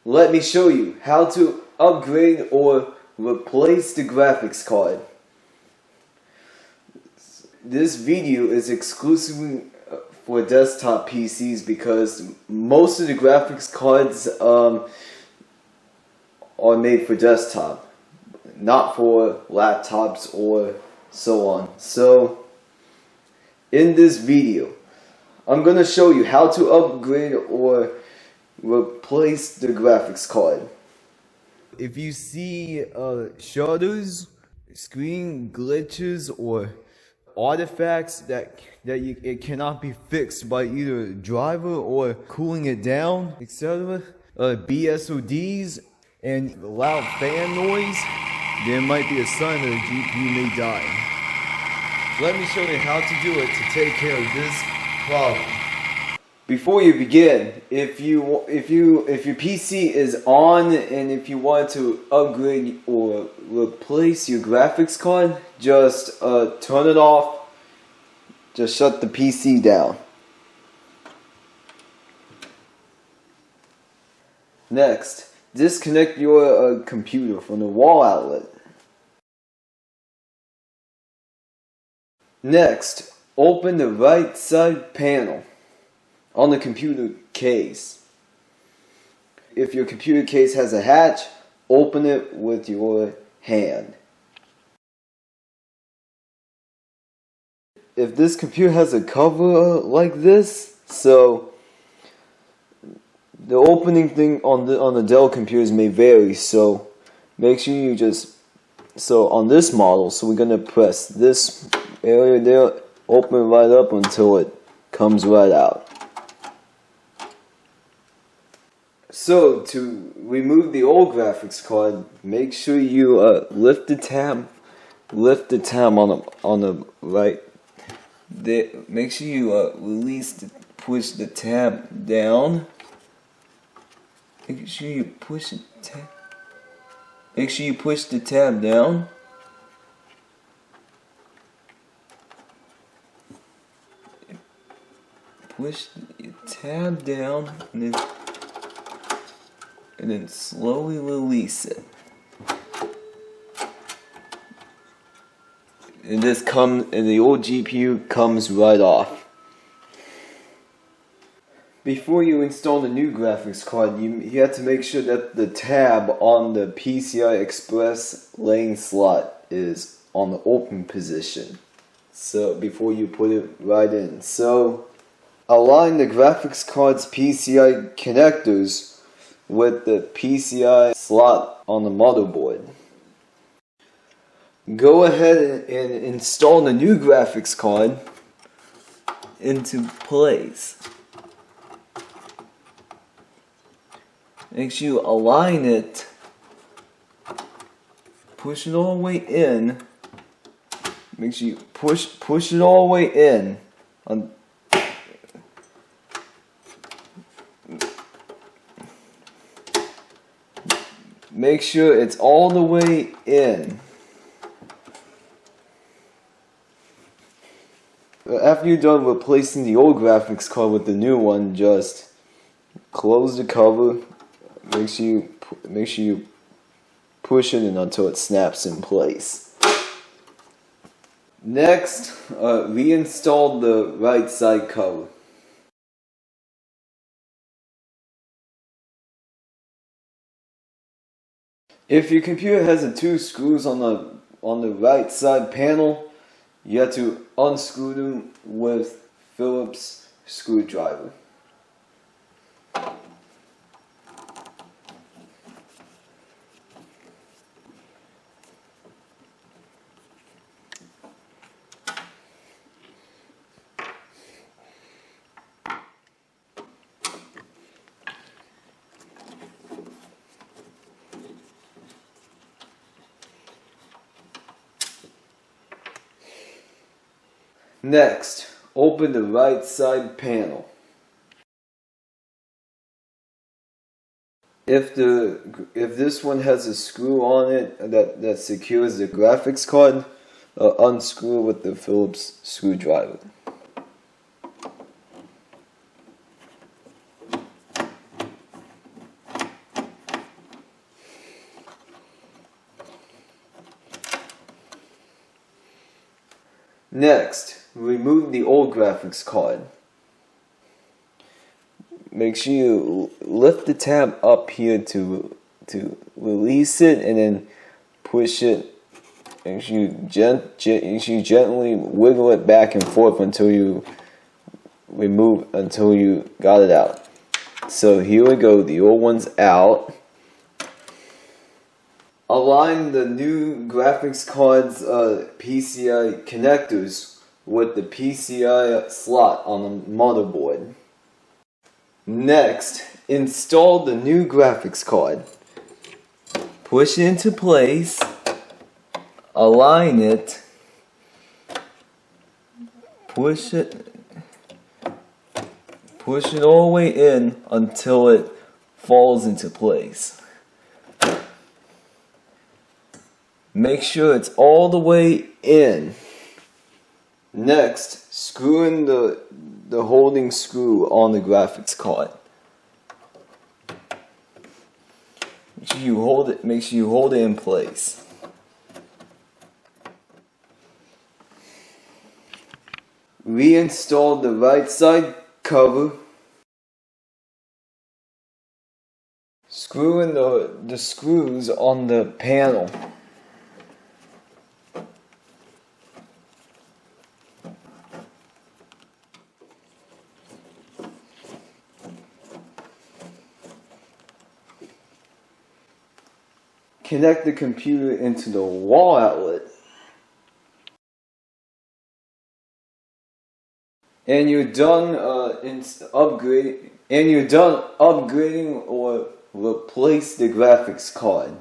let me show you how to upgrade or replace the graphics card. This video is exclusively for desktop PCs because most of the graphics cards are made for desktop, not for laptops or so on. So in this video, I'm going to show you how to upgrade or replace the graphics card. If you see shutters, screen glitches, or artifacts that it cannot be fixed by either driver or cooling it down, etc., BSODs and loud fan noise, there might be a sign that the GPU may die. Let me show you how to do it to take care of this problem. Before you begin, if your PC is on and if you want to upgrade or replace your graphics card, just turn it off. Just shut the PC down. Next, disconnect your computer from the wall outlet. Next, open the right side panel on the computer case. If your computer case has a hatch, open it with your hand. If this computer has a cover like this, so the opening thing on the Dell computers may vary, so make sure you on this model, so we're gonna press this area there, open it right up until it comes right out. So to remove the old graphics card, make sure you lift the tab on the right. Make sure you push the tab down. Make sure you push the tab. Make sure you push the tab down. Push the tab down and then slowly release it. And the old GPU comes right off. Before you install the new graphics card, you have to make sure that the tab on the PCI Express lane slot is on the open position. So before you put it right in. So align the graphics card's PCI connectors with the PCI slot on the motherboard. Go ahead and install the new graphics card into place. Make sure you align it, push it all the way in. Make sure you push it all the way in. Make sure it's all the way in. After you're done replacing the old graphics card with the new one, just close the cover. Make sure you push it in until it snaps in place. Next, reinstall the right side cover. If your computer has the two screws on the right side panel, you have to unscrew them with Phillips screwdriver. Next, open the right side panel. If this one has a screw on it that secures the graphics card, unscrew with the Phillips screwdriver. Next, remove the old graphics card. Make sure you lift the tab up here to release it, and then push it. Make sure you gently wiggle it back and forth until you got it out. So here we go, the old one's out. Align the new graphics card's PCI connectors with the PCI slot on the motherboard. Next, install the new graphics card. Push it into place, align it, push it all the way in until it falls into place. Make sure it's all the way in. Next, screw in the holding screw on the graphics card. Make sure you hold it in place. Reinstall the right side cover. Screw in the screws on the panel. Connect the computer into the wall outlet. And you're done upgrading or replace the graphics card.